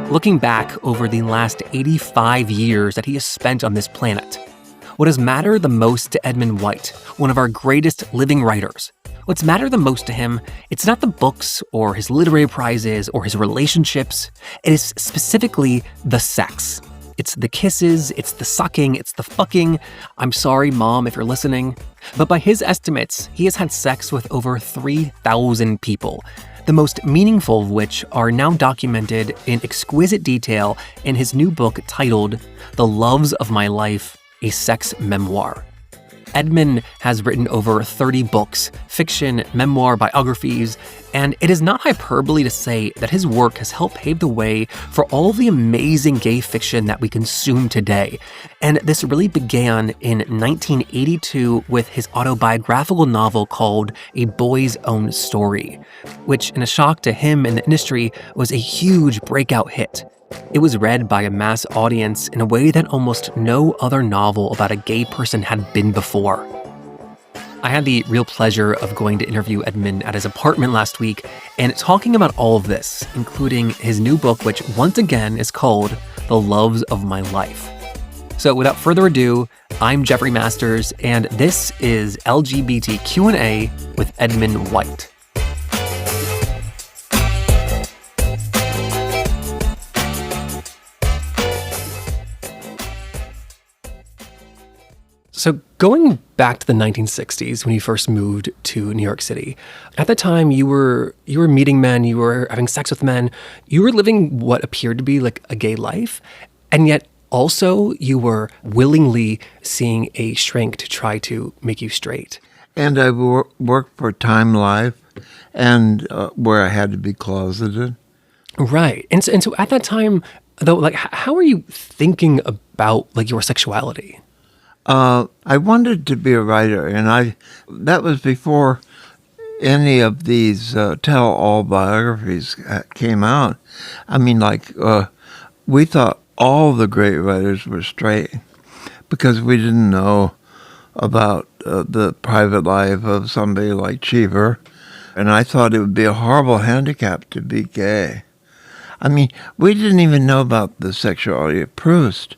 looking back over the last 85 years that he has spent on this planet. What has mattered the most to Edmund White, one of our greatest living writers? What's mattered the most to him, it's not the books or his literary prizes or his relationships. It is specifically the sex. It's the kisses, it's the sucking, it's the fucking. I'm sorry, Mom, if you're listening. But by his estimates, he has had sex with over 3,000 people, the most meaningful of which are now documented in exquisite detail in his new book titled The Loves of My Life, a Sex Memoir. Edmund has written over 30 books, fiction, memoir, biographies, and it is not hyperbole to say that his work has helped pave the way for all the amazing gay fiction that we consume today. And this really began in 1982 with his autobiographical novel called A Boy's Own Story, which, in a shock to him and the industry, was a huge breakout hit. It was read by a mass audience in a way that almost no other novel about a gay person had been before. I had the real pleasure of going to interview Edmund at his apartment last week and talking about all of this, including his new book, which once again is called The Loves of My Life. So without further ado, I'm Jeffrey Masters, and this is LGBT Q&A with Edmund White. So going back to the 1960s when you first moved to New York City, at that time you were meeting men, you were having sex with men, you were living what appeared to be like a gay life, and yet also you were willingly seeing a shrink to try to make you straight. And I worked for Time Life, and where I had to be closeted. Right, and so at that time, though, like, how were you thinking about like your sexuality? I wanted to be a writer, and that was before any of these tell-all biographies came out. I mean, we thought all the great writers were straight because we didn't know about the private life of somebody like Cheever, and I thought it would be a horrible handicap to be gay. I mean, we didn't even know about the sexuality of Proust,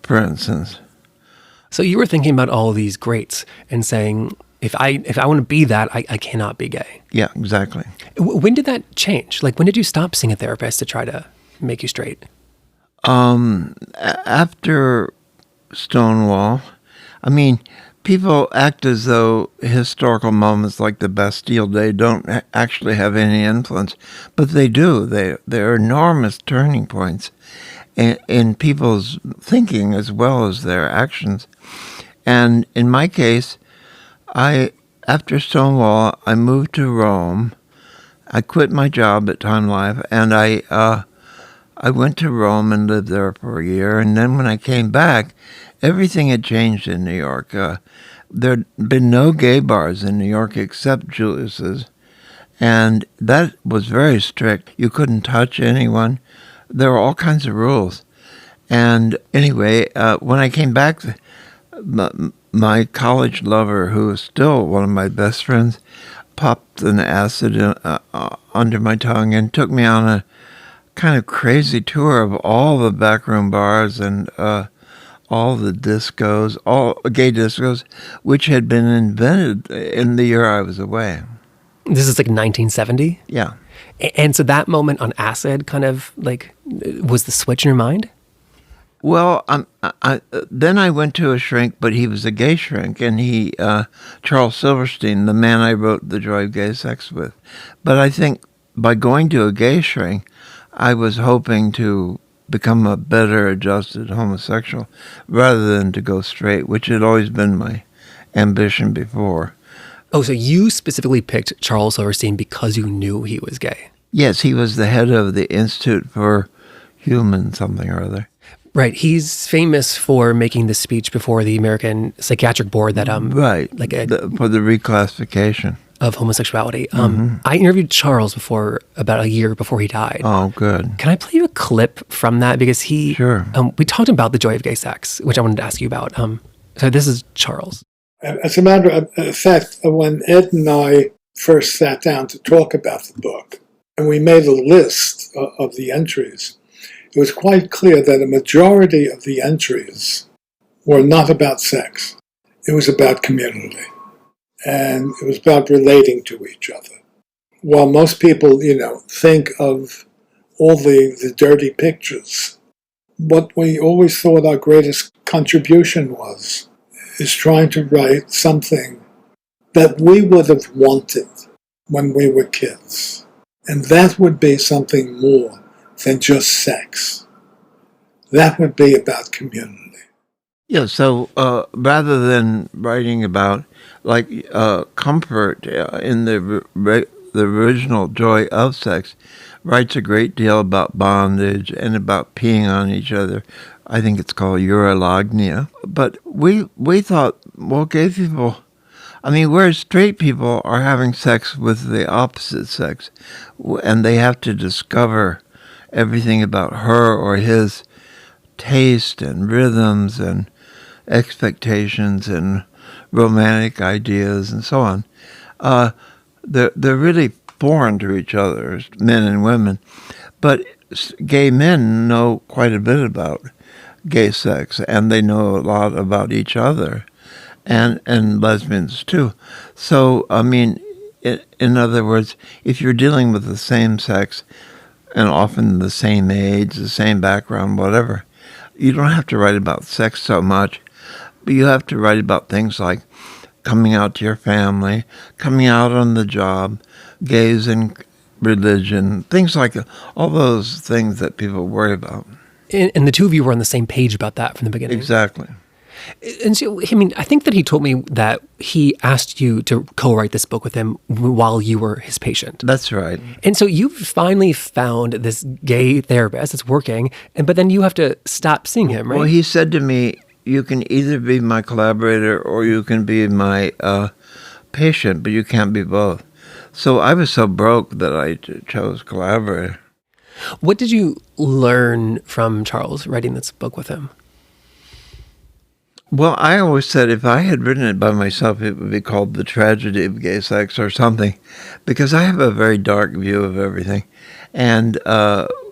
for instance. So you were thinking about all of these greats and saying, if I want to be that, I cannot be gay. Yeah, exactly. When did that change? Like, when did you stop seeing a therapist to try to make you straight? After Stonewall, I mean, people act as though historical moments like the Bastille Day don't actually have any influence, but they do. They're enormous turning points in people's thinking as well as their actions. And in my case, after Stonewall, I moved to Rome. I quit my job at Time Life, and I went to Rome and lived there for a year. And then when I came back, everything had changed in New York. There'd been no gay bars in New York except Julius's, and that was very strict. You couldn't touch anyone. There were all kinds of rules. And anyway, when I came back, my college lover, who is still one of my best friends, popped an acid under my tongue and took me on a kind of crazy tour of all the backroom bars and all the discos, all gay discos, which had been invented in the year I was away. This is like 1970? Yeah. And so that moment on acid kind of like was the switch in your mind? Well, then I went to a shrink, but he was a gay shrink, and Charles Silverstein, the man I wrote The Joy of Gay Sex with. But I think by going to a gay shrink, I was hoping to become a better adjusted homosexual rather than to go straight, which had always been my ambition before. Oh, so you specifically picked Charles Silverstein because you knew he was gay? Yes, he was the head of the Institute for Human something or other. Right. He's famous for making the speech before the American Psychiatric Board that right, for the reclassification of homosexuality. I interviewed Charles before, about a year before he died. Oh, good. Can I play you a clip from that? Because Sure. We talked about the joy of gay sex, which I wanted to ask you about. So this is Charles. As a matter of fact, when Ed and I first sat down to talk about the book, and we made a list of the entries, it was quite clear that a majority of the entries were not about sex. It was about community. And it was about relating to each other. While most people, think of all the dirty pictures, what we always thought our greatest contribution is trying to write something that we would have wanted when we were kids. And that would be something more than just sex. That would be about community. Yeah, so rather than writing about comfort in the original joy of sex, writes a great deal about bondage and about peeing on each other. I think it's called urolagnia. But we thought, well, gay people, whereas straight people are having sex with the opposite sex, and they have to discover everything about her or his taste and rhythms and expectations and romantic ideas and so on. They're really foreign to each other, men and women. But gay men know quite a bit about gay sex, and they know a lot about each other, and lesbians too. So, in other words, if you're dealing with the same sex, and often the same age, the same background, whatever, you don't have to write about sex so much, but you have to write about things like coming out to your family, coming out on the job, gays and religion, things like that, all those things that people worry about. And the two of you were on the same page about that from the beginning. Exactly. And so, I think that he told me that he asked you to co-write this book with him while you were his patient. That's right. And so you finally found this gay therapist that's working, but then you have to stop seeing him, right? Well, he said to me, you can either be my collaborator or you can be my patient, but you can't be both. So I was so broke that I chose collaborator. What did you learn from Charles writing this book with him? Well, I always said if I had written it by myself, it would be called The Tragedy of Gay Sex or something, because I have a very dark view of everything. And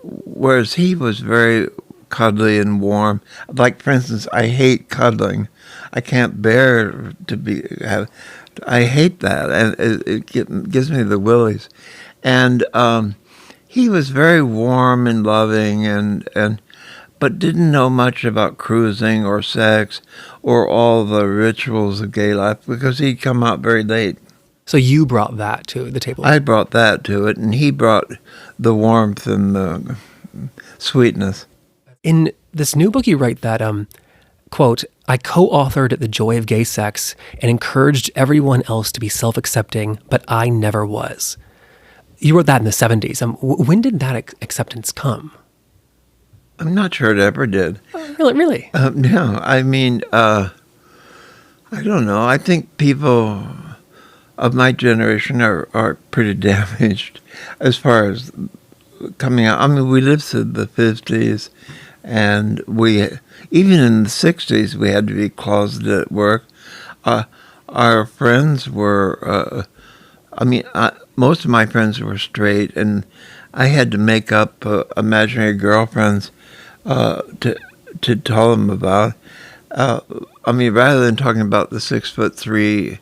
whereas he was very cuddly and warm, like, for instance, I hate cuddling. I can't bear to I hate that, and it gives me the willies. And he was very warm and loving, but didn't know much about cruising or sex or all the rituals of gay life because he'd come out very late. So you brought that to the table. I brought that to it, and he brought the warmth and the sweetness. In this new book, you write that, quote, I co-authored The Joy of Gay Sex and encouraged everyone else to be self-accepting, but I never was. You wrote that in the 70s. When did that acceptance come? I'm not sure it ever did. Really? No, I don't know. I think people of my generation are pretty damaged as far as coming out. We lived through the 50s, and even in the 60s, we had to be closeted at work. Our friends were, most of my friends were straight, and I had to make up imaginary girlfriends to tell them about. Rather than talking about the 6'3"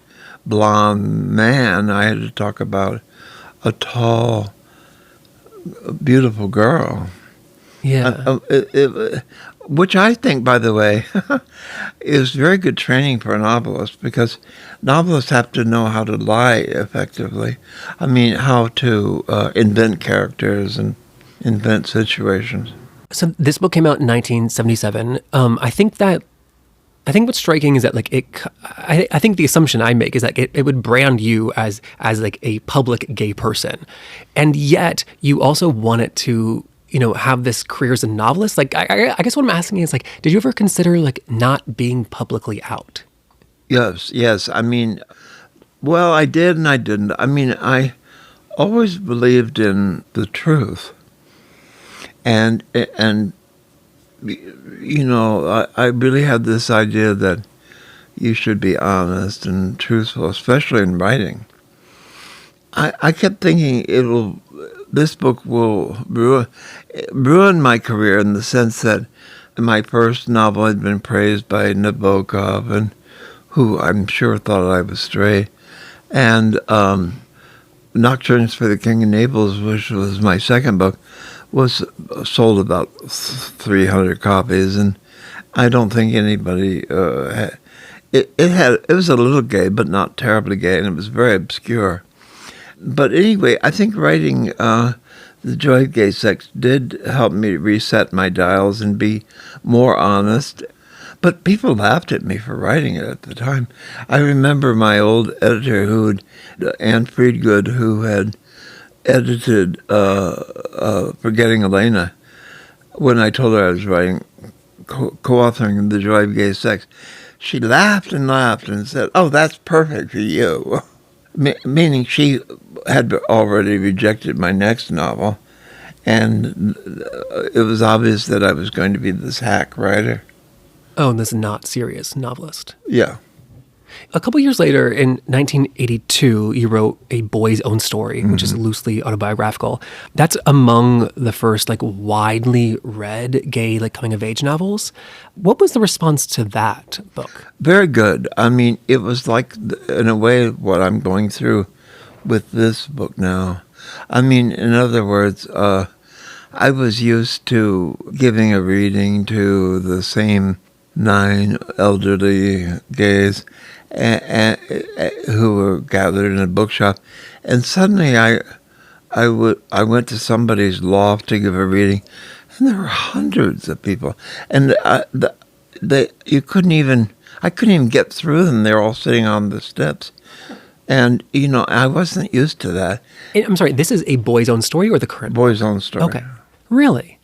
blonde man, I had to talk about a tall, beautiful girl. Yeah. Which I think, by the way, is very good training for a novelist, because novelists have to know how to lie effectively. How to invent characters and invent situations. So this book came out in 1977. I think what's striking is that I think the assumption I make is that it would brand you as like a public gay person, and yet you also wanted to have this career as a novelist. I guess what I'm asking is did you ever consider not being publicly out? Yes. Well, I did and I didn't. I always believed in the truth. And I really had this idea that you should be honest and truthful, especially in writing. I kept thinking this book will ruin my career in the sense that my first novel had been praised by Nabokov, and who I'm sure thought I was straight. And Nocturnes for the King of Naples, which was my second book, was sold about 300 copies, and I don't think anybody it was a little gay, but not terribly gay, and it was very obscure. But anyway, I think writing The Joy of Gay Sex did help me reset my dials and be more honest. But people laughed at me for writing it at the time. I remember my old editor, Anne Friedgood, who had edited Forgetting Elena, when I told her I was writing, co-authoring The Joy of Gay Sex. She laughed and said, "Oh, that's perfect for you." Meaning she had already rejected my next novel, and it was obvious that I was going to be this hack writer. Oh, and this not serious novelist. Yeah. A couple years later, in 1982, you wrote A Boy's Own Story, which is loosely autobiographical. That's among the first widely read gay coming of age novels. What was the response to that book? Very good. I mean, it was in a way, what I'm going through with this book now. I mean, in other words, I was used to giving a reading to the same 9 elderly gays who were gathered in a bookshop, and suddenly I went to somebody's loft to give a reading, and there were hundreds of people, and I couldn't even get through them. They're all sitting on the steps, and I wasn't used to that. And, I'm sorry, this is A Boy's Own Story or the current Boy's Own Story. Okay, really?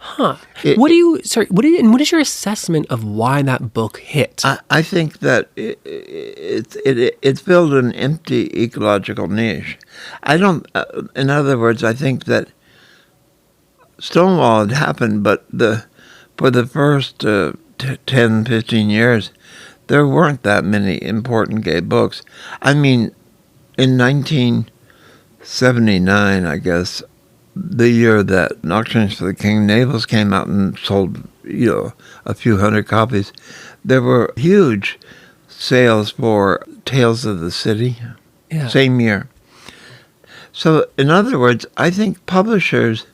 Huh. What is your assessment of why that book hit? I think that it filled an empty ecological niche. In other words, I think that Stonewall had happened, but for the first 10, 15 years, there weren't that many important gay books. I mean, in 1979, I guess, the year that Nocturnes for the King of Naples came out and sold, a few hundred copies, there were huge sales for Tales of the City, same year. So, in other words, I think publishers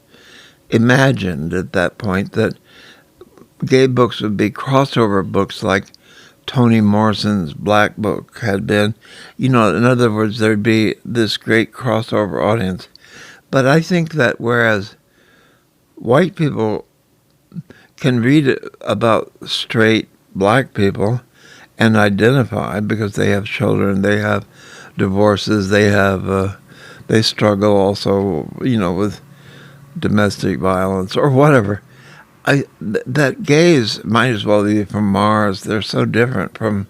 imagined at that point that gay books would be crossover books like Toni Morrison's Black Book had been. In other words, there'd be this great crossover audience. But I think that whereas white people can read about straight black people and identify because they have children, they have divorces, they struggle also, with domestic violence or whatever. That gays might as well be from Mars. They're so different from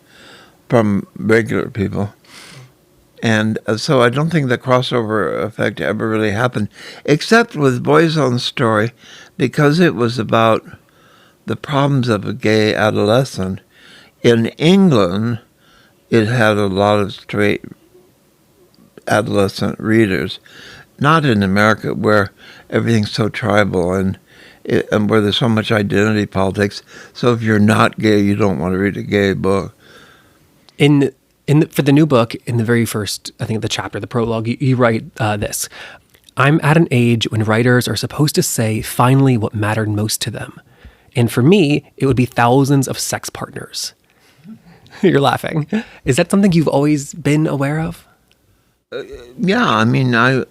regular people. And so I don't think the crossover effect ever really happened, except with Boy's Own Story, because it was about the problems of a gay adolescent. In England, it had a lot of straight adolescent readers, not in America, where everything's so tribal and where there's so much identity politics. So if you're not gay, you don't want to read a gay book. For the new book, in the very first, I think the chapter, the prologue, you write this. I'm at an age when writers are supposed to say finally what mattered most to them. And for me, it would be thousands of sex partners. You're laughing. Is that something you've always been aware of? Yeah, I mean, I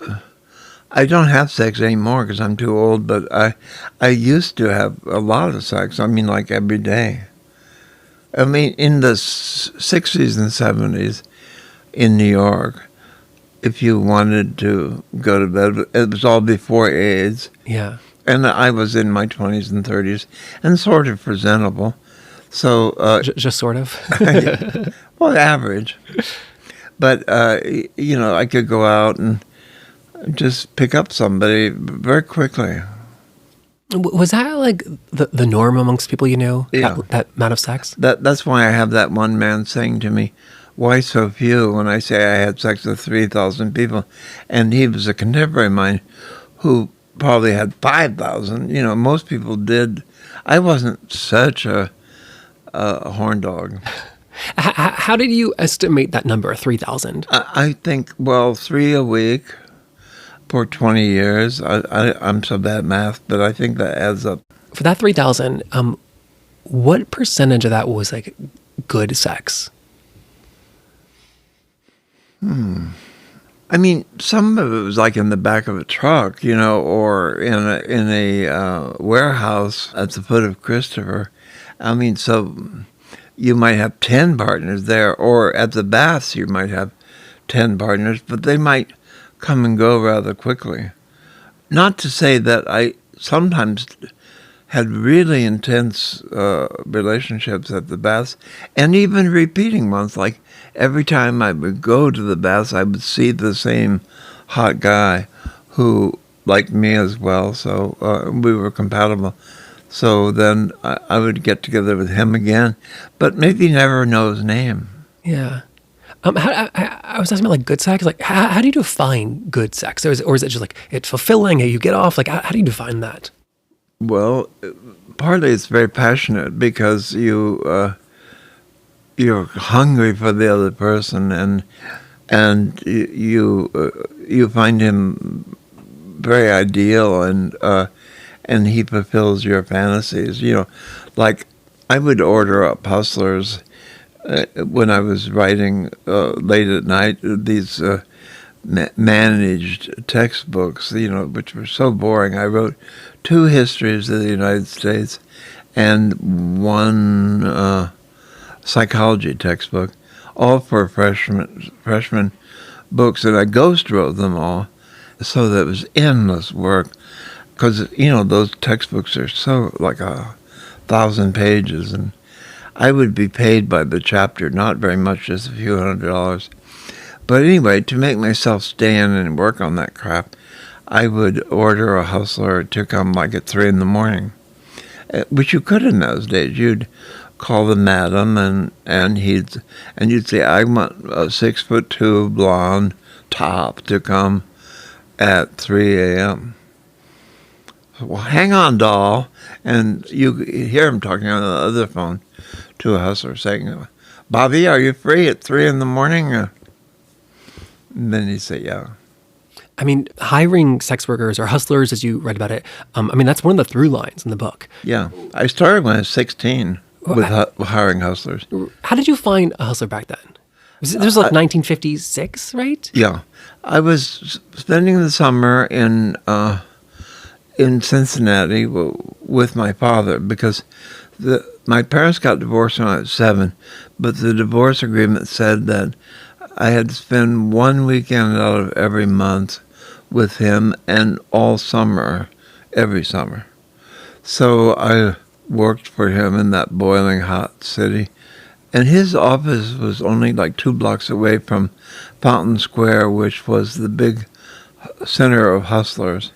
don't have sex anymore because I'm too old, but I used to have a lot of sex. I mean, every day. I mean, in the 60s and 70s in New York, if you wanted to go to bed, it was all before AIDS. Yeah. And I was in my 20s and 30s and sort of presentable. So just sort of? Well, average. But, I could go out and just pick up somebody very quickly. Was that the norm amongst people you knew? Yeah. That amount of sex? That's why I have that one man saying to me, why so few when I say I had sex with 3,000 people. And he was a contemporary of mine who probably had 5,000. Most people did. I wasn't such a horn dog. How did you estimate that number, 3,000? I think, 3 a week for 20 years. I'm so bad at math, but I think that adds up. For that 3,000, what percentage of that was like good sex? I mean, some of it was like in the back of a truck, or in a warehouse at the foot of Christopher. I mean, so you might have 10 partners there, or at the baths you might have 10 partners, but they might come and go rather quickly. Not to say that I sometimes had really intense relationships at the baths, and even repeating ones. Like every time I would go to the baths, I would see the same hot guy who liked me as well, so we were compatible. So then I would get together with him again, but maybe never know his name. Yeah. I was asking about like good sex. Like, how do you define good sex? Or is it just like it's fulfilling? You get off. Like, how do you define that? Well, partly it's very passionate because you're hungry for the other person, and you find him very ideal, and he fulfills your fantasies. Like I would order up Hustlers when I was writing late at night. These managed textbooks, which were so boring. I wrote 2 histories of the United States and 1 psychology textbook, all for freshman books, and I ghost wrote them all, so that it was endless work, because those textbooks are so like 1,000 pages, and I would be paid by the chapter, not very much, just a few $100s. But anyway, to make myself stand and work on that crap, I would order a hustler to come like at 3 a.m, which you could in those days. You'd call the madam, and you'd say, I want a 6'2" blonde top to come at 3 a.m. Well, hang on, doll. And you hear him talking on the other phone to a hustler saying, Bobby, are you free at 3 a.m? And then he'd say, yeah. I mean, hiring sex workers or hustlers, as you write about it, that's one of the through lines in the book. Yeah. I started when I was 16 with hiring hustlers. How did you find a hustler back then? This was like 1956, right? Yeah. I was spending the summer in Cincinnati with my father, because my parents got divorced when I was 7, but the divorce agreement said that I had to spend 1 weekend out of every month with him, and all summer, every summer. So I worked for him in that boiling hot city, and his office was only like 2 blocks away from Fountain Square, which was the big center of hustlers.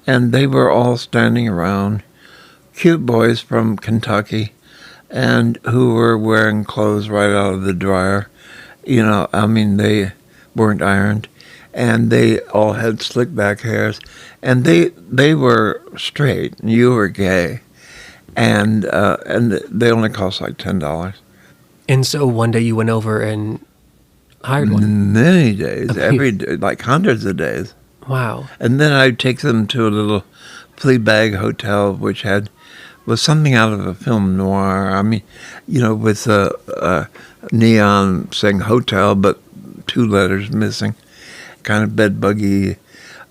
And they were all standing around, cute boys from Kentucky, and who were wearing clothes right out of the dryer. They weren't ironed, and they all had slick back hairs, and they were straight, and you were gay, and they only cost like $10. And so one day you went over and hired one. Many days, every day, like hundreds of days. Wow. And then I'd take them to a little flea bag hotel, which was something out of a film noir. With a neon saying hotel, but 2 letters missing, kind of bed-buggy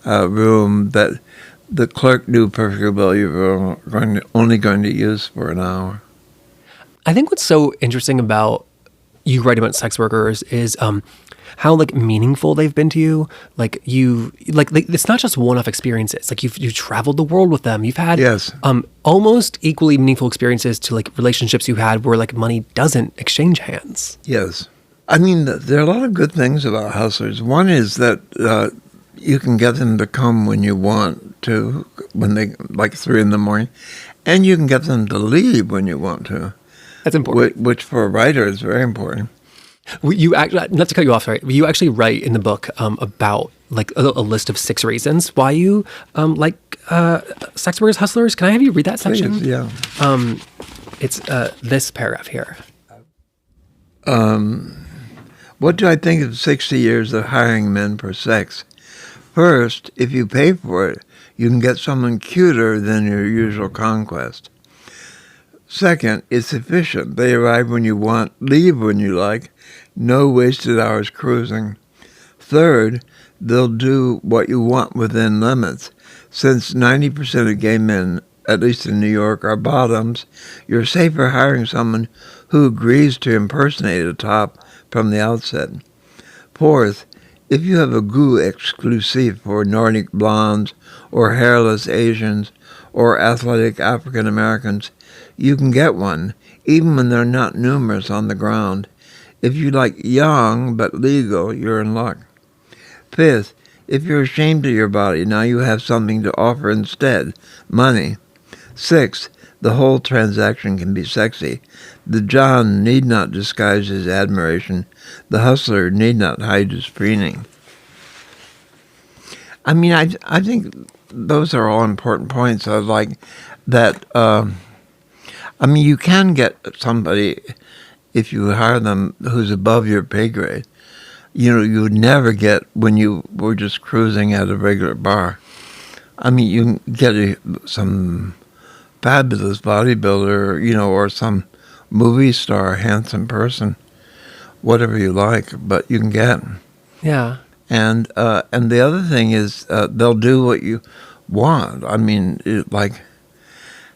room that the clerk knew perfectly well you were only going to use for an hour. I think what's so interesting about you writing about sex workers is how like meaningful they've been to you. Like it's not just one-off experiences. Like you've traveled the world with them. You've had yes. Almost equally meaningful experiences to like relationships you had where like money doesn't exchange hands. Yes. There are a lot of good things about hustlers. One is that you can get them to come when you want to, when they like 3 a.m, and you can get them to leave when you want to. That's important. Which for a writer is very important. You actually, not to cut you off, sorry, you actually write in the book about like a list of 6 reasons why you like sex workers, hustlers. Can I have you read that section? Please, yeah. It's this paragraph here. What do I think of 60 years of hiring men for sex? First, if you pay for it, you can get someone cuter than your usual conquest. Second, it's efficient. They arrive when you want, leave when you like, no wasted hours cruising. Third, they'll do what you want within limits. Since 90% of gay men, at least in New York, are bottoms, you're safer hiring someone who agrees to impersonate a top from the outset. Fourth, if you have a goût exclusive for Nordic blondes or hairless Asians or athletic African Americans, you can get one, even when they're not numerous on the ground. If you like young but legal, you're in luck. Fifth, if you're ashamed of your body, now you have something to offer instead, money. Sixth, the whole transaction can be sexy. The John need not disguise his admiration. The hustler need not hide his preening. I mean, I think those are all important points. I like that. I mean, you can get somebody, if you hire them, who's above your pay grade. You know, you would never get when you were just cruising at a regular bar. I mean, you can get some fabulous bodybuilder, you know, or some movie star, handsome person, whatever you like, but you can get. Yeah. And the other thing is they'll do what you want. I mean,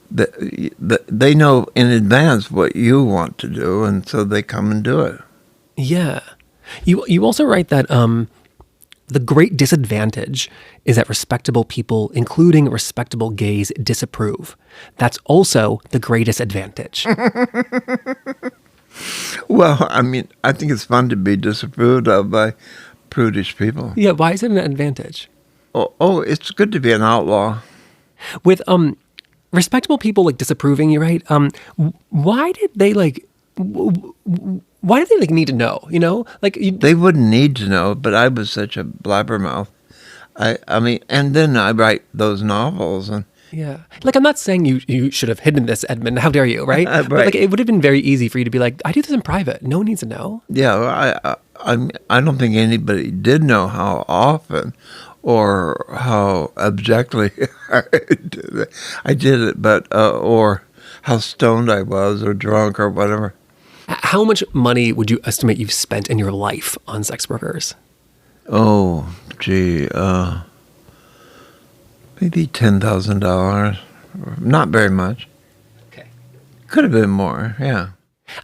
they know in advance what you want to do, and so they come and do it. Yeah. You also write that the great disadvantage is that respectable people, including respectable gays, disapprove. That's also the greatest advantage. Well, I mean, I think it's fun to be disapproved of by prudish people. Yeah, why is it an advantage? Oh, it's good to be an outlaw. With respectable people like disapproving, you right? Why did they like? Why did they like need to know? You know, like they wouldn't need to know, but I was such a blabbermouth. I mean, and then I write those novels, and yeah, like I'm not saying you should have hidden this, Edmund. How dare you, right? Right. But like it would have been very easy for you to be like, I do this in private. No one needs to know. Yeah, I don't think anybody did know how often or how abjectly I did it, but or how stoned I was or drunk or whatever. How much money would you estimate you've spent in your life on sex workers? Oh, gee, maybe $10,000. Not very much. Okay. Could have been more, yeah.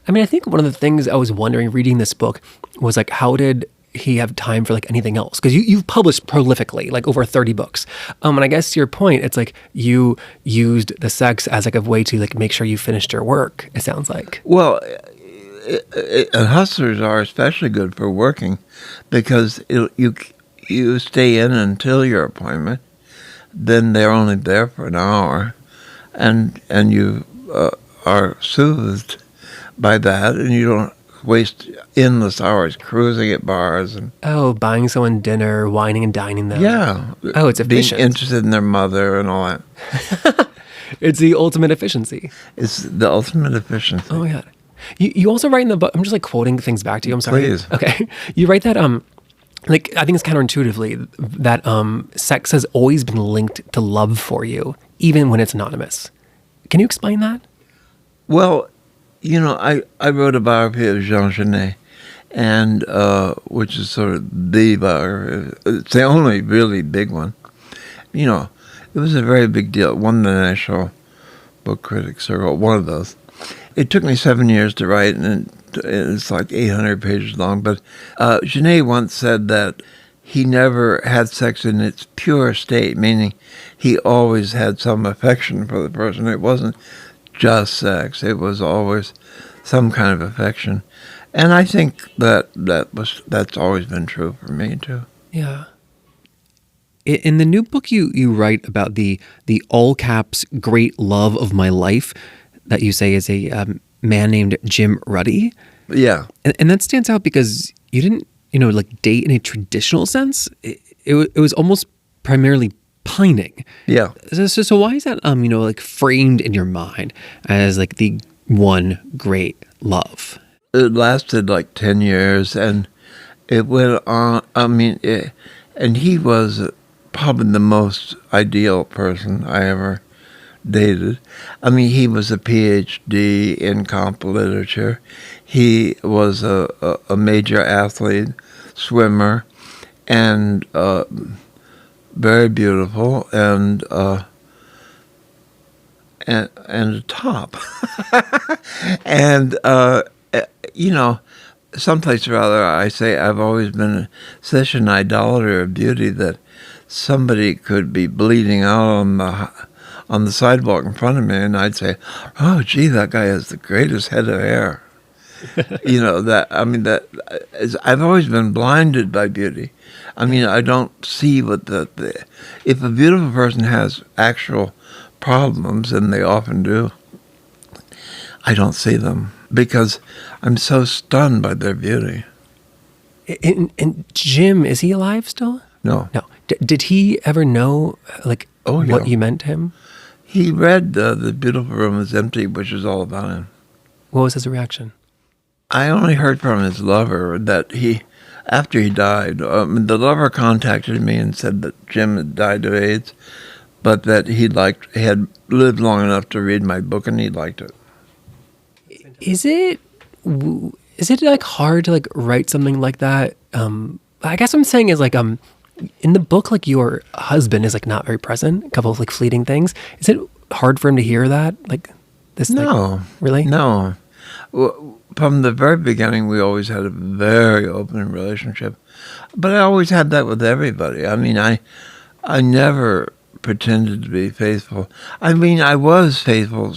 I mean, I think one of the things I was wondering reading this book was like, how did he have time for like anything else? Because you've published prolifically, like over 30 books. And I guess to your point, it's like you used the sex as like a way to like make sure you finished your work, it sounds like. Well, hustlers are especially good for working because you stay in until your appointment. Then they're only there for an hour, and you are soothed by that, and you don't waste endless hours cruising at bars and buying someone dinner, wining and dining them. Yeah. Oh, it's efficient. Being interested in their mother and all that. It's the ultimate efficiency. It's the ultimate efficiency. Oh my God. You also write in the book, I'm just like quoting things back to you, I'm sorry. Please. Okay. You write that, like, I think it's counterintuitively that sex has always been linked to love for you, even when it's anonymous. Can you explain that? Well, you know, I wrote a biography of Jean Genet, and which is sort of the biography. It's the only really big one. You know, it was a very big deal. It won the National Book Critics Circle, one of those. It took me 7 years to write, and it's like 800 pages long. But Genet once said that he never had sex in its pure state, meaning he always had some affection for the person. It wasn't just sex. It was always some kind of affection. And I think that's always been true for me, too. Yeah. In the new book, you write about the all caps great love of my life that you say is a man named Jim Ruddy. Yeah. And that stands out because you didn't, like date in a traditional sense. It was almost primarily pining. Yeah. So why is that, like framed in your mind as like the one great love? It lasted like 10 years, and it went on. And he was probably the most ideal person I ever dated. I mean, he was a PhD in comp literature. He was a major athlete, swimmer, and very beautiful, and a top. And someplace or other, I say I've always been such an idolater of beauty that somebody could be bleeding out on the sidewalk in front of me, and I'd say, "Oh, gee, that guy has the greatest head of hair." I've always been blinded by beauty. I mean, I don't see what if a beautiful person has actual problems, and they often do, I don't see them because I'm so stunned by their beauty. And Jim, is he alive still? No. No. Did he ever know, like, Oh, yeah. what you meant to him? He read The Beautiful Room is Empty, which is all about him. What was his reaction? I only heard from his lover that after he died, the lover contacted me and said that Jim had died of AIDS, but that he had lived long enough to read my book, and he liked it. Is it like hard to like write something like that? I guess what I'm saying is like in the book, like your husband is like not very present. A couple of like fleeting things. Is it hard for him to hear that? Like this? No, like, really? No. From the very beginning, we always had a very open relationship, but I always had that with everybody. I mean, I never pretended to be faithful. I mean, I was faithful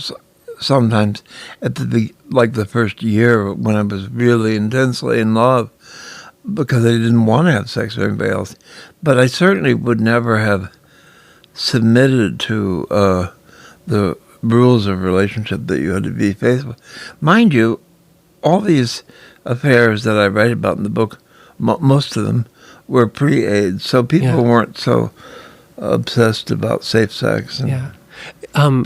sometimes at the first year when I was really intensely in love, because I didn't want to have sex with anybody else. But I certainly would never have submitted to the rules of relationship that you had to be faithful. Mind you, all these affairs that I write about in the book, most of them were pre-AIDS, so people weren't so obsessed about safe sex and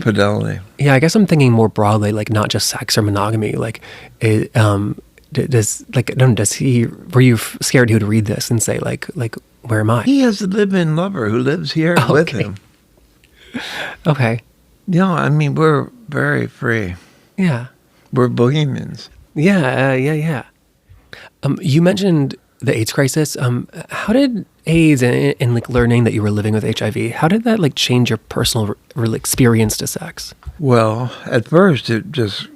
fidelity. Yeah, I guess I'm thinking more broadly, like not just sex or monogamy. Like, were you scared he would read this and say like, where am I? He has a live-in lover who lives here with him. Okay. I mean, we're very free. Yeah. We're bohemians. Yeah. You mentioned the AIDS crisis. How did AIDS and like learning that you were living with HIV, how did that like change your personal experience to sex? Well, at first it just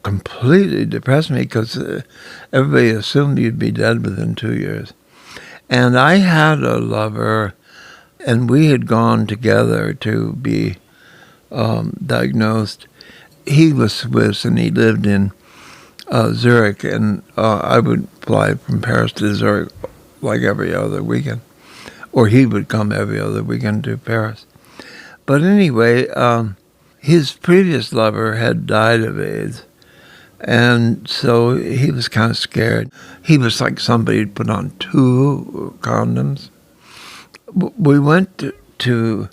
completely depressed me because everybody assumed you'd be dead within 2 years. And I had a lover, and we had gone together to be diagnosed. He was Swiss, and he lived in Zurich, and I would fly from Paris to Zurich like every other weekend, or he would come every other weekend to Paris. But anyway, his previous lover had died of AIDS, and so he was kind of scared. He was like somebody who'd put on 2 condoms. We went to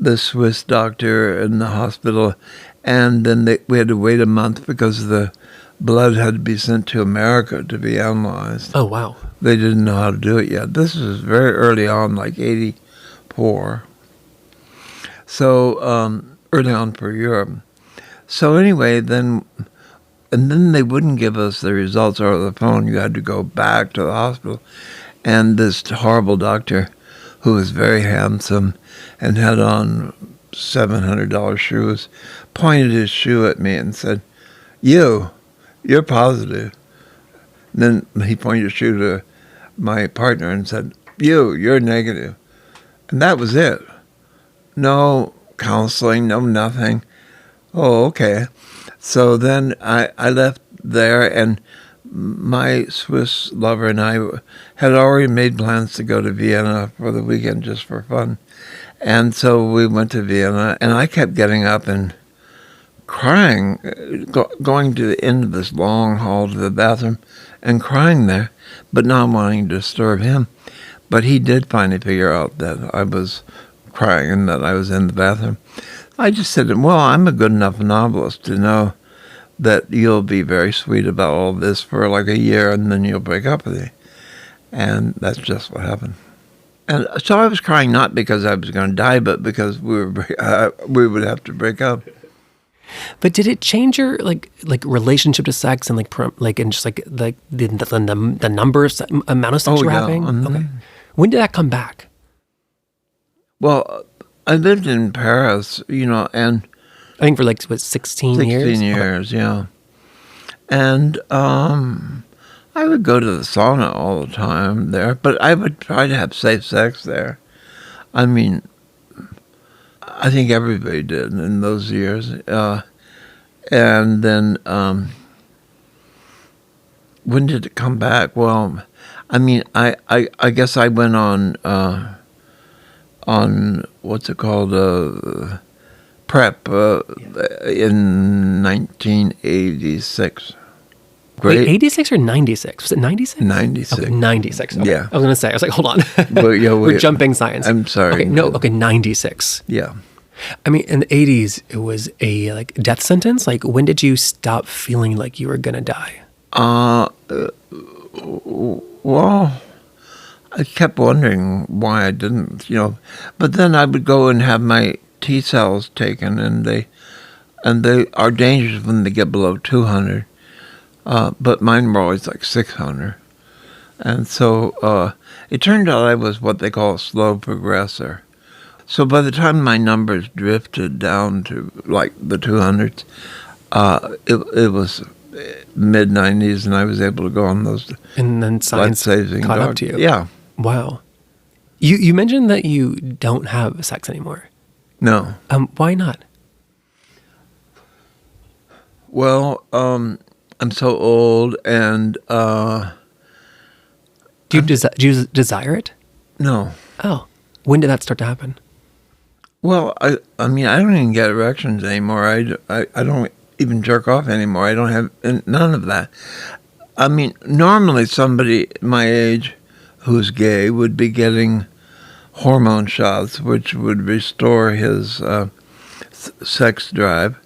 the Swiss doctor in the hospital, and then we had to wait a month because the blood had to be sent to America to be analyzed. Oh, wow. They didn't know how to do it yet. This was very early on, like 84. So early on for Europe. So anyway, then they wouldn't give us the results over the phone. You had to go back to the hospital. And this horrible doctor, who was very handsome and had on $700 shoes, pointed his shoe at me and said, "You're positive." And then he pointed his shoe to my partner and said, "You're negative." And that was it. No counseling, no nothing. Oh, okay. So then I left there, and my Swiss lover and I had already made plans to go to Vienna for the weekend just for fun. And so we went to Vienna, and I kept getting up and crying, going to the end of this long hall to the bathroom and crying there, but not wanting to disturb him. But he did finally figure out that I was crying and that I was in the bathroom. I just said, well, I'm a good enough novelist to know that you'll be very sweet about all this for like a year and then you'll break up with me. And that's just what happened. And so I was crying not because I was going to die, but because we would have to break up. But did it change your like relationship to sex and and just like the number of amount of sex you were having? Mm-hmm. Okay. When did that come back? Well, I lived in Paris, and I think for 16 years? 16 years, yeah. And I would go to the sauna all the time there, but I would try to have safe sex there. I mean, I think everybody did in those years. And then when did it come back? Well, I mean, I guess I went on what's it called, prep in 1986. Great. Wait, 86 or 96? Was it 96? 96. Okay, 96. Okay. Yeah. I was going to say, hold on. But, yeah, We're jumping science. I'm sorry. Okay, 96. Yeah. I mean, in the 80s, it was a death sentence. When did you stop feeling like you were going to die? Well, I kept wondering why I didn't, But then I would go and have my T cells taken, and they are dangerous when they get below 200. But mine were always like 600. And so it turned out I was what they call a slow progressor. So by the time my numbers drifted down to like the 200s, it was mid-90s, and I was able to go on those. And then science caught up to you. Yeah. Wow. You mentioned that you don't have sex anymore. No. Why not? Well, I'm so old, and do you desire it? No. Oh, when did that start to happen? Well, I mean, I don't even get erections anymore. I don't even jerk off anymore. I don't have none of that. I mean, normally somebody my age who's gay would be getting hormone shots, which would restore his sex drive.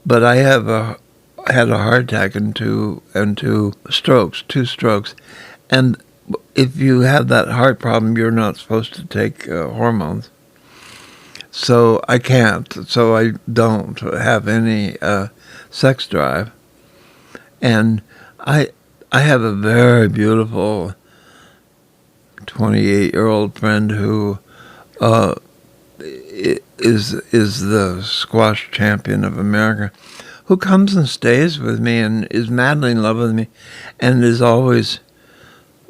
But I had a heart attack and two strokes, and if you have that heart problem, you're not supposed to take hormones. So I can't. So I don't have any sex drive, and I have a very beautiful 28-year-old friend who is the squash champion of America, who comes and stays with me and is madly in love with me, and is always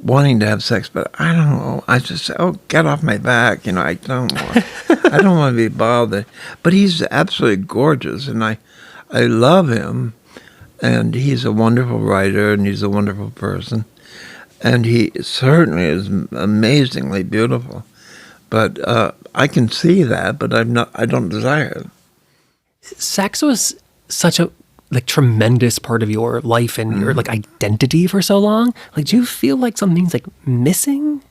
wanting to have sex, but I don't know. I just say, "Oh, get off my back!" I don't want. I don't want to be bothered. But he's absolutely gorgeous, and I love him, and he's a wonderful writer, and he's a wonderful person, and he certainly is amazingly beautiful. But I can see that, but I don't desire it. Sex was such a tremendous part of your life and your identity for so long. Do you feel like something's missing?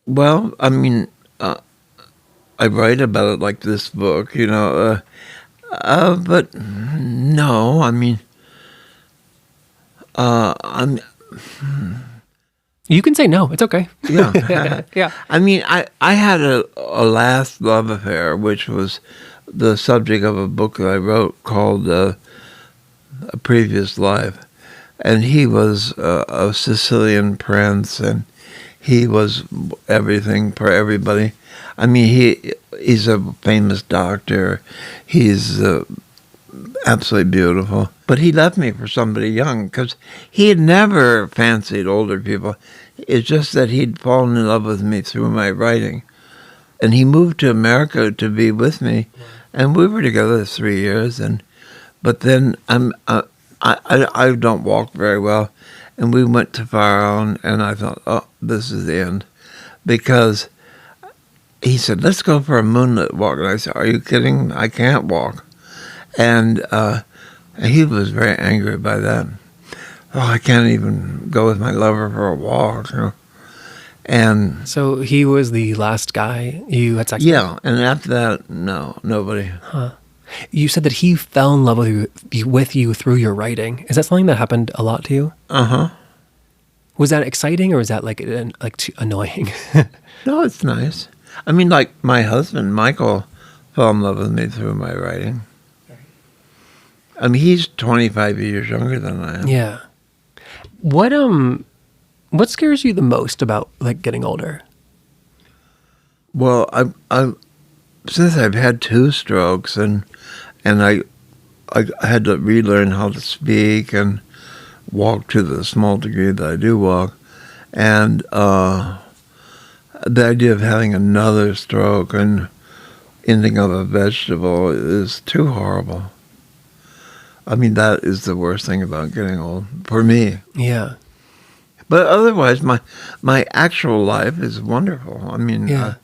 Well, I mean, I write about it like this book, but no, I mean, I'm. You can say no. It's okay. Yeah. Yeah. I mean, I had a last love affair, which was the subject of a book that I wrote called A Previous Life. And he was a Sicilian prince, and he was everything for everybody. I mean, he's a famous doctor. He's absolutely beautiful. But he left me for somebody young because he had never fancied older people. It's just that he'd fallen in love with me through my writing. And he moved to America to be with me. And we were together 3 years. But then I don't walk very well. And we went to Faro, and I thought, oh, this is the end. Because he said, let's go for a moonlit walk. And I said, are you kidding? I can't walk. And he was very angry by that. Oh, I can't even go with my lover for a walk. And So he was the last guy you had sex with? yeah, and after that, no, nobody. You said that he fell in love with you through your writing. Is that something that happened a lot to you? Uh-huh. Was that exciting or was that like too annoying? No, it's nice. I mean, like my husband, Michael, fell in love with me through my writing. I mean, he's 25 years younger than I am. Yeah. What scares you the most about like getting older? Well, I since I've had 2 strokes and I had to relearn how to speak and walk to the small degree that I do walk, and the idea of having another stroke and ending up a vegetable is too horrible. I mean, that is the worst thing about getting old for me. Yeah. But otherwise, my actual life is wonderful. I mean, Yeah.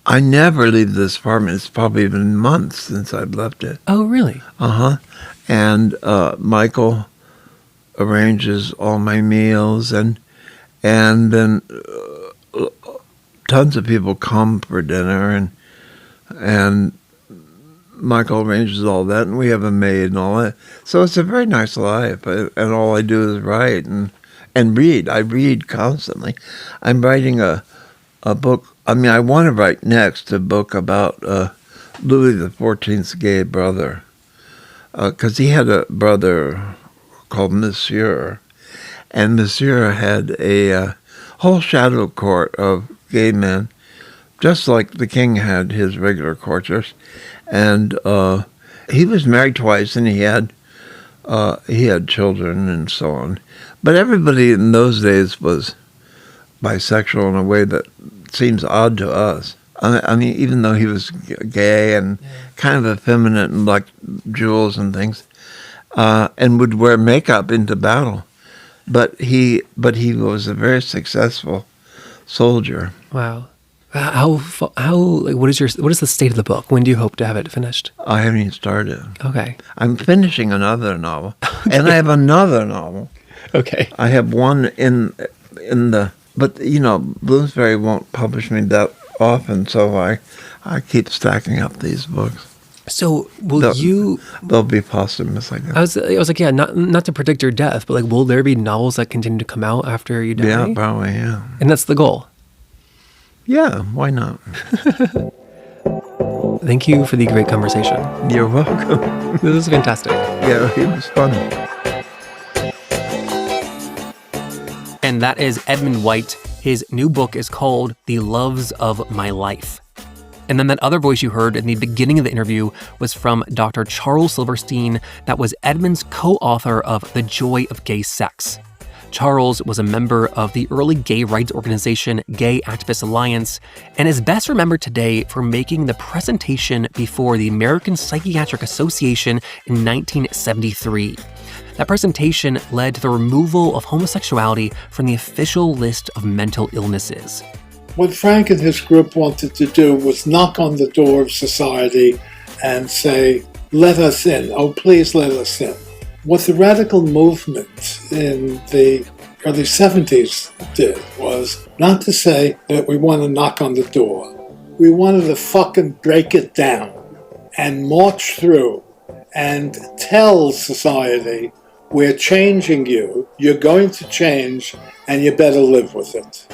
I never leave this apartment. It's probably been months since I've left it. Oh, really? And Michael arranges all my meals, and then tons of people come for dinner, and Michael arranges all that, and we have a maid and all that. So it's a very nice life, and all I do is write and read. I read constantly. I'm writing a book. I mean, I want to write next a book about Louis XIV's gay brother, because he had a brother called Monsieur, and Monsieur had a whole shadow court of gay men, just like the king had his regular courtiers. And he was married twice, and he had children and so on. But everybody in those days was bisexual in a way that seems odd to us. I mean, even though he was gay and kind of effeminate and liked jewels and things, and would wear makeup into battle, but he was a very successful soldier. Wow. What is the state of the book? When do you hope to have it finished? I haven't even started. Okay. I'm finishing another novel, and I have another novel. Okay. I have one in the, but you know, Bloomsbury won't publish me that often, so I keep stacking up these books. So they'll be posthumous, I guess. I was like, yeah, not to predict your death, but like, will there be novels that continue to come out after you die? Yeah, probably, yeah. And that's the goal. Yeah, why not? Thank you for the great conversation. You're welcome. This was fantastic. Yeah, it was fun. And that is Edmund White. His new book is called The Loves of My Life. And then that other voice you heard in the beginning of the interview was from Dr. Charles Silverstein. That was Edmund's co-author of The Joy of Gay Sex. Charles was a member of the early gay rights organization Gay Activist Alliance and is best remembered today for making the presentation before the American Psychiatric Association in 1973. That presentation led to the removal of homosexuality from the official list of mental illnesses. What Frank and his group wanted to do was knock on the door of society and say, let us in. Oh, please let us in. What the radical movement in the early 70s did was not to say that we want to knock on the door. We wanted to fucking break it down and march through and tell society, we're changing you, you're going to change, and you better live with it.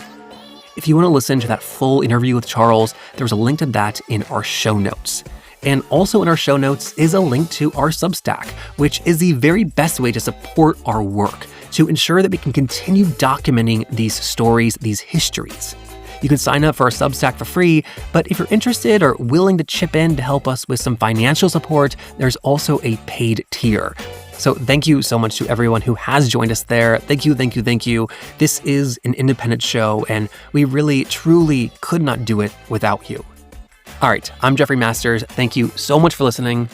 If you want to listen to that full interview with Charles, there's a link to that in our show notes. And also in our show notes is a link to our Substack, which is the very best way to support our work, to ensure that we can continue documenting these stories, these histories. You can sign up for our Substack for free, but if you're interested or willing to chip in to help us with some financial support, there's also a paid tier. So thank you so much to everyone who has joined us there. Thank you, thank you, thank you. This is an independent show, and we really, truly could not do it without you. All right, I'm Jeffrey Masters. Thank you so much for listening.